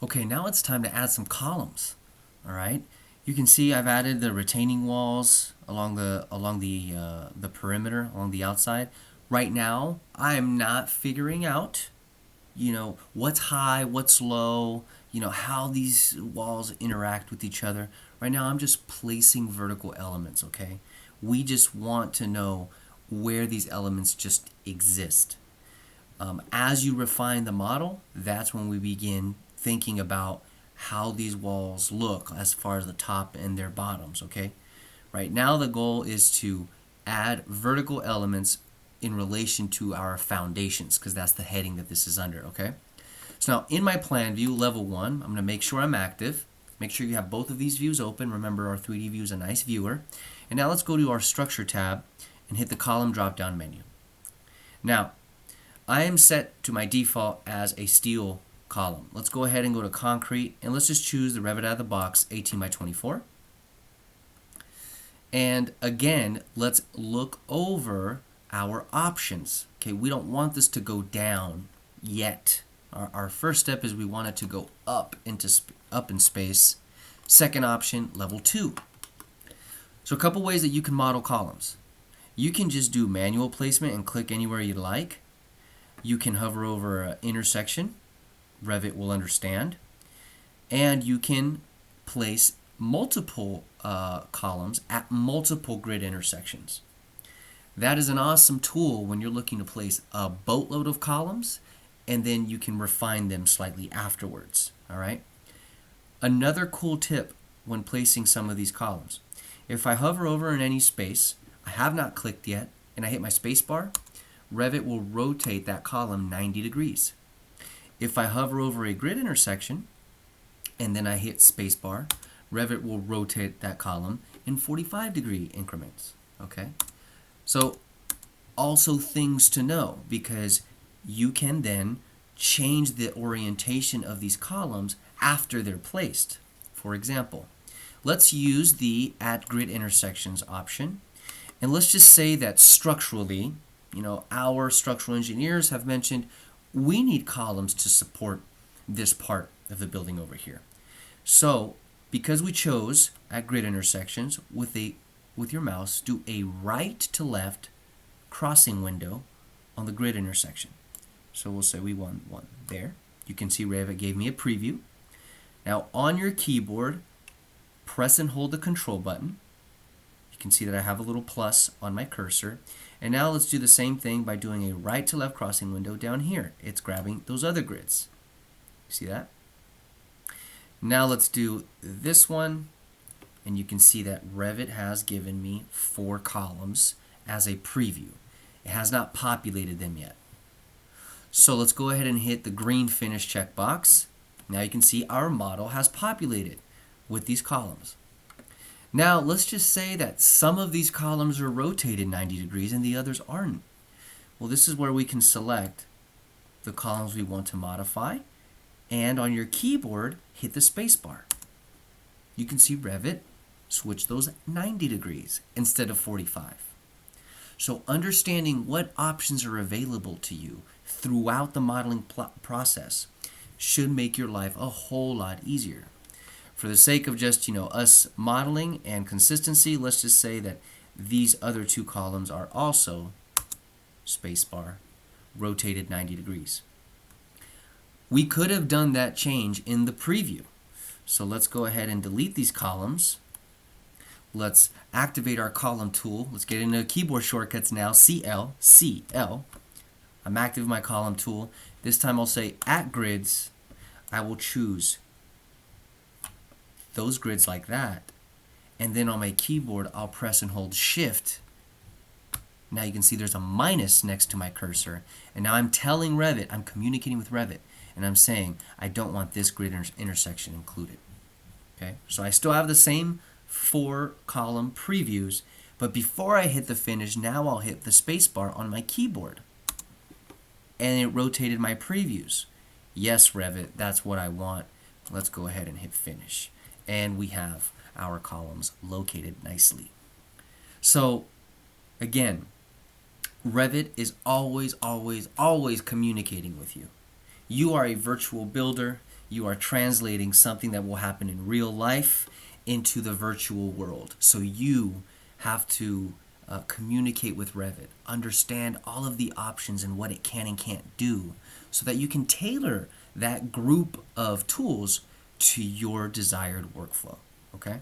Okay, now it's time to add some columns. All right. You can see I've added the retaining walls along the perimeter, along the outside. Right now, I am not figuring out, what's high, what's low, how these walls interact with each other. Right now, I'm just placing vertical elements, okay? We just want to know where these elements just exist. As you refine the model, that's when we begin thinking about how these walls look as far as the top and their bottoms, okay? Right now the goal is to add vertical elements in relation to our foundations, because that's the heading that this is under, okay? So now in my plan view, level 1, I'm going to make sure I'm active. Make sure you have both of these views open. Remember, our 3D view is a nice viewer. And now let's go to our Structure tab and hit the Column drop-down menu. Now, I am set to my default as a steel column. Let's go ahead and go to Concrete, and let's just choose the Revit out of the box 18 by 24. And again, let's look over our options. Okay, we don't want this to go down yet. Our first step is we want it to go up in space. Second option, level 2. So a couple ways that you can model columns. You can just do manual placement and click anywhere you'd like. You can hover over an intersection. Revit will understand. And you can place multiple columns at multiple grid intersections. That is an awesome tool when you're looking to place a boatload of columns, and then you can refine them slightly afterwards. All right. Another cool tip when placing some of these columns. If I hover over in any space, I have not clicked yet, and I hit my space bar, Revit will rotate that column 90 degrees. If I hover over a grid intersection and then I hit spacebar, Revit will rotate that column in 45-degree increments. Okay? So also things to know, because you can then change the orientation of these columns after they're placed. For example, let's use the at grid intersections option, and let's just say that structurally, our structural engineers have mentioned we need columns to support this part of the building over here. So, because we chose at grid intersections, with your mouse, do a right to left crossing window on the grid intersection. So we'll say we want one there. You can see Revit gave me a preview. Now on your keyboard, press and hold the control button. You can see that I have a little plus on my cursor. And now let's do the same thing by doing a right to left crossing window down here. It's grabbing those other grids. See that? Now let's do this one, and you can see that Revit has given me 4 columns as a preview. It has not populated them yet. So let's go ahead and hit the green finish checkbox. Now you can see our model has populated with these columns. Now let's just say that some of these columns are rotated 90 degrees and the others aren't. Well, this is where we can select the columns we want to modify, and on your keyboard, hit the space bar. You can see Revit switch those 90 degrees instead of 45. So understanding what options are available to you throughout the modeling process should make your life a whole lot easier. For the sake of just, us modeling and consistency, let's just say that these other 2 columns are also spacebar rotated 90 degrees. We could have done that change in the preview. So let's go ahead and delete these columns. Let's activate our column tool. Let's get into keyboard shortcuts now. CL. I'm active my column tool. This time I'll say at grids. I will choose those grids like that. And then on my keyboard, I'll press and hold Shift. Now you can see there's a minus next to my cursor. And now I'm telling Revit, I'm communicating with Revit, and I'm saying I don't want this grid intersection included. Okay, so I still have the same 4 column previews, but before I hit the finish, now I'll hit the spacebar on my keyboard. And it rotated my previews. Yes, Revit, that's what I want. Let's go ahead and hit finish. And we have our columns located nicely. So, again, Revit is always communicating with you. You are a virtual builder. You are translating something that will happen in real life into the virtual world. So you have to communicate with Revit, understand all of the options and what it can and can't do, so that you can tailor that group of tools to your desired workflow. Okay?